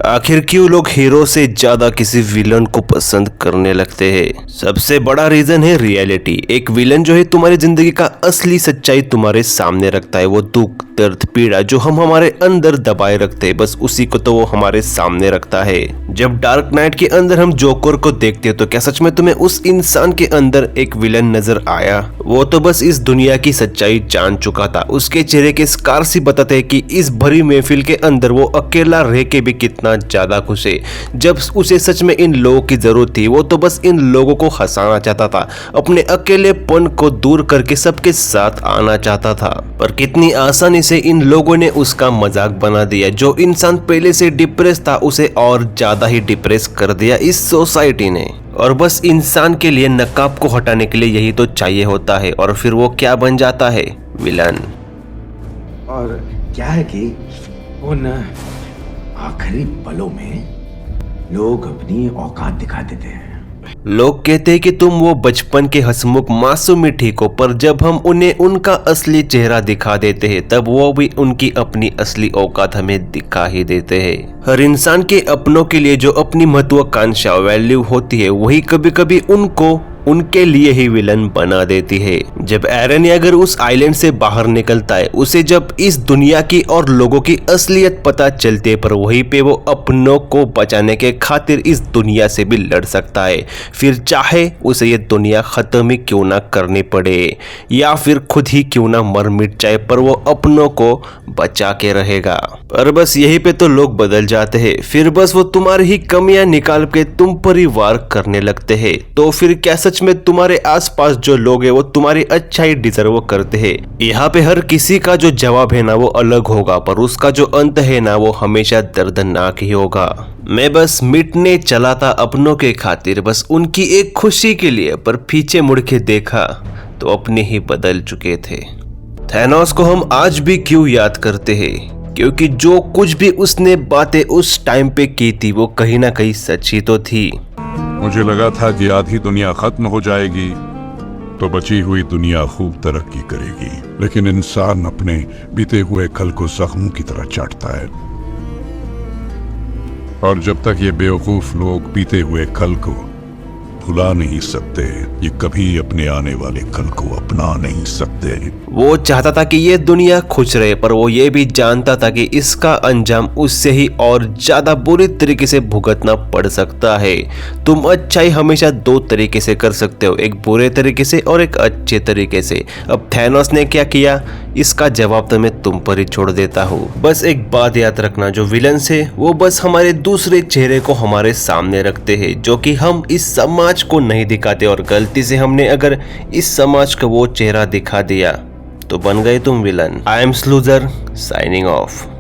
आखिर क्यों लोग हीरो से ज्यादा किसी विलन को पसंद करने लगते हैं? सबसे बड़ा रीजन है रियलिटी। एक विलन जो है तुम्हारी जिंदगी का असली सच्चाई तुम्हारे सामने रखता है। वो दुख, दर्द, पीड़ा जो हम हमारे अंदर दबाए रखते हैं, बस उसी को तो वो हमारे सामने रखता है। जब डार्क नाइट के अंदर हम जोकर को देखते हैं तो क्या सच में तुम्हें उस इंसान के अंदर एक विलन नजर आया? वो तो बस इस दुनिया की सच्चाई जान चुका था। उसके चेहरे के स्कार सी बताते हैं कि इस भरी महफिल के अंदर वो अकेला रह के भी कितना ज्यादा खुश है। जब उसे सच में इन लोगों की जरूरत थी, वो तो बस इन लोगों को हंसाना चाहता था, अपने अकेलेपन को दूर करके सबके साथ आना चाहता था। पर कितनी आसानी से इन लोगों ने उसका मजाक बना दिया। जो इंसान पहले से डिप्रेस था उसे और ज्यादा ही डिप्रेस कर दिया इस सोसाइटी ने। और बस इंसान के लिए नकाब को हटाने के लिए यही तो चाहिए होता है। और फिर वो क्या बन जाता है? विलन। और क्या है कि उन आखिरी पलों में लोग अपनी औकात दिखा देते हैं। लोग कहते हैं कि तुम वो बचपन के हंसमुख मासूम ही ठीक हो, पर जब हम उन्हें उनका असली चेहरा दिखा देते हैं तब वो भी उनकी अपनी असली औकात हमें दिखा ही देते हैं। हर इंसान के अपनों के लिए जो अपनी महत्वाकांक्षा वैल्यू होती है, वही कभी कभी उनको उनके लिए ही विलन बना देती है। जब एरन अगर उस आइलैंड से बाहर निकलता है, उसे जब इस दुनिया की और लोगों की असलियत पता चलती है, पर वहीं पे वो अपनों को बचाने के खातिर इस दुनिया से भी लड़ सकता है। फिर चाहे उसे ये दुनिया खत्म ही क्यों ना करनी पड़े या फिर खुद ही क्यों ना मर मिट जाए, पर वो अपनों को बचा के रहेगा। पर बस यही पे तो लोग बदल जाते हैं। फिर बस वो तुम्हारी ही कमियां निकाल के तुम पर ही वार करने लगते हैं। तो फिर क्या सच में तुम्हारे आसपास जो लोग हैं वो तुम्हारी अच्छाई डिजर्व करते हैं? यहाँ पे हर किसी का जो जवाब है ना वो अलग होगा, पर उसका जो अंत है ना वो हमेशा दर्दनाक ही होगा। मैं बस मिटने चला था अपनों के खातिर, बस उनकी एक खुशी के लिए, पर पीछे मुड़ के देखा तो अपने ही बदल चुके थे। थैनोस को हम आज भी क्यों याद करते हैं? क्योंकि जो कुछ भी उसने बातें उस टाइम पे की थी वो कहीं ना कहीं सच्ची तो थी। मुझे लगा था कि आधी दुनिया खत्म हो जाएगी तो बची हुई दुनिया खूब तरक्की करेगी, लेकिन इंसान अपने बीते हुए कल को जख्मों की तरह चाटता है। और जब तक ये बेवकूफ लोग बीते हुए कल को भुला नहीं सकते, ये कभी अपने आने वाले कल को अपना नहीं सकते। वो चाहता था कि ये दुनिया खुश रहे, पर वो ये भी जानता था कि इसका अंजाम उससे ही और ज्यादा बुरी तरीके से भुगतना पड़ सकता है। तुम अच्छाई हमेशा दो तरीके से कर सकते हो, एक बुरे तरीके से और एक अच्छे तरीके से। अब थैनोस ने क्या किया, इसका जवाब तो मैं तुम पर ही छोड़ देता हूँ। बस एक बात याद रखना, जो विलन्स है वो बस हमारे दूसरे चेहरे को हमारे सामने रखते हैं, जो कि हम इस समाज को नहीं दिखाते। और गलती से हमने अगर इस समाज को वो चेहरा दिखा दिया तो बन गए तुम विलन। आई एम स्लूजर, साइनिंग ऑफ।